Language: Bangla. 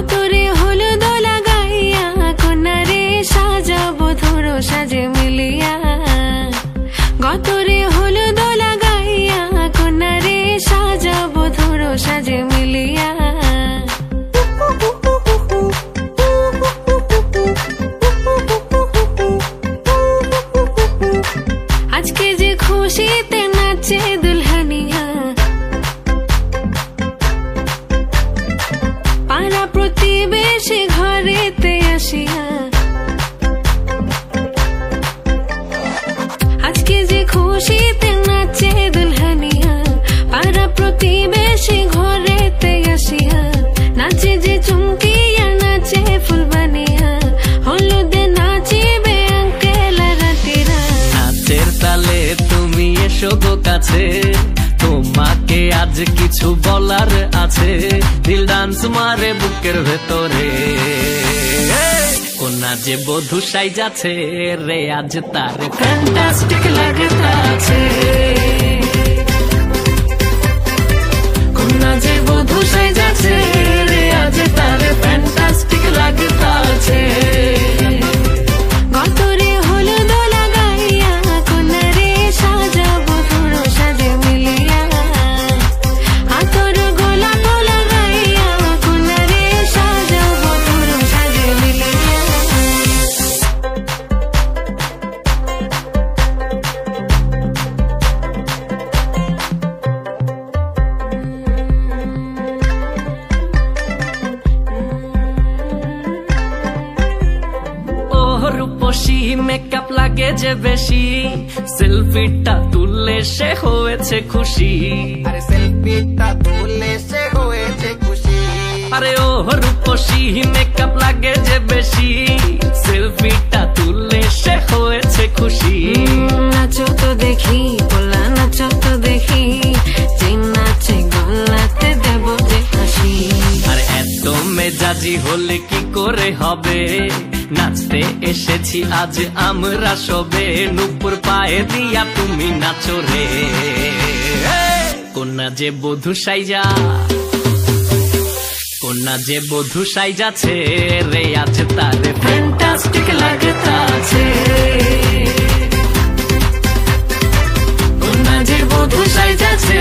গতরে হলুদ লাগাইয়া কন্যারে সাজাবো ধরো সাজে মিলিয়া। গতরে হলুদ লাগাইয়া কন্যারে সাজাবো ধরো সাজে মিলিয়া। আজকে যে খুশিতে নাচে দুলহানিয়া, পাড়া প্রতিবেশী ঘরেতে আসিয়া। আজকে যে খুশিতে নাচে দুলহানিয়া, পাড়া প্রতিবেশী ঘরেতে আসিয়া। নাচে যে চুমকিয়া নাচে ফুলবানিয়া, হলুদে নাচিবে আঙ্কেল রাতিরা। নাচের তালে তুমি এসো গো কাছে, তোমাকে আজ কিছু বলার আছে। দিল ডান্স মারে বুকের ভেতরে, কোনা যে বধূ সাইজাছে রে আজ তার ফ্যান্টাস্টিক লাগতাছে। কোনা যে বধূ সাইজাছে রে আজ তার ফ্যান্টাস্টিক লাগতাছে। গতরে হলুদ লাগাইয়া কন্যারে সাজাবো ধরো সাজে মিলিয়া। আতর গোলাপ লাগাইয়া কন্যারে সাজাবো ধরো সাজে মিলিয়া। রূপসী মেকআপ লাগে যে বেশি, সেলফিটা তুললে সে হয়েছে খুশি। আরে সেলফিটা তুললে সে হয়েছে খুশি। আরে ও রূপসী মেকআপ লাগে যে বেশি, সেলফিটা তুললে সে হয়েছে খুশি। নাচো তো দেখি বলা নাচো তো দেখি, যে নাচে গলাতে দেব যে হাসি। আরে এত মেজাজি হলে কি করে হবে, নাচতে এসেছি আজ আমরা সবে। নুপুর পায়ে দিয়া তুমি নাচো রে, কোনা যে বধূ সাইজা, কোনা যে বধূ সাইজাছে রে আজ তার ফ্যান্টাস্টিক লাগতাছে। কোনা যে বধূ সাইজাছে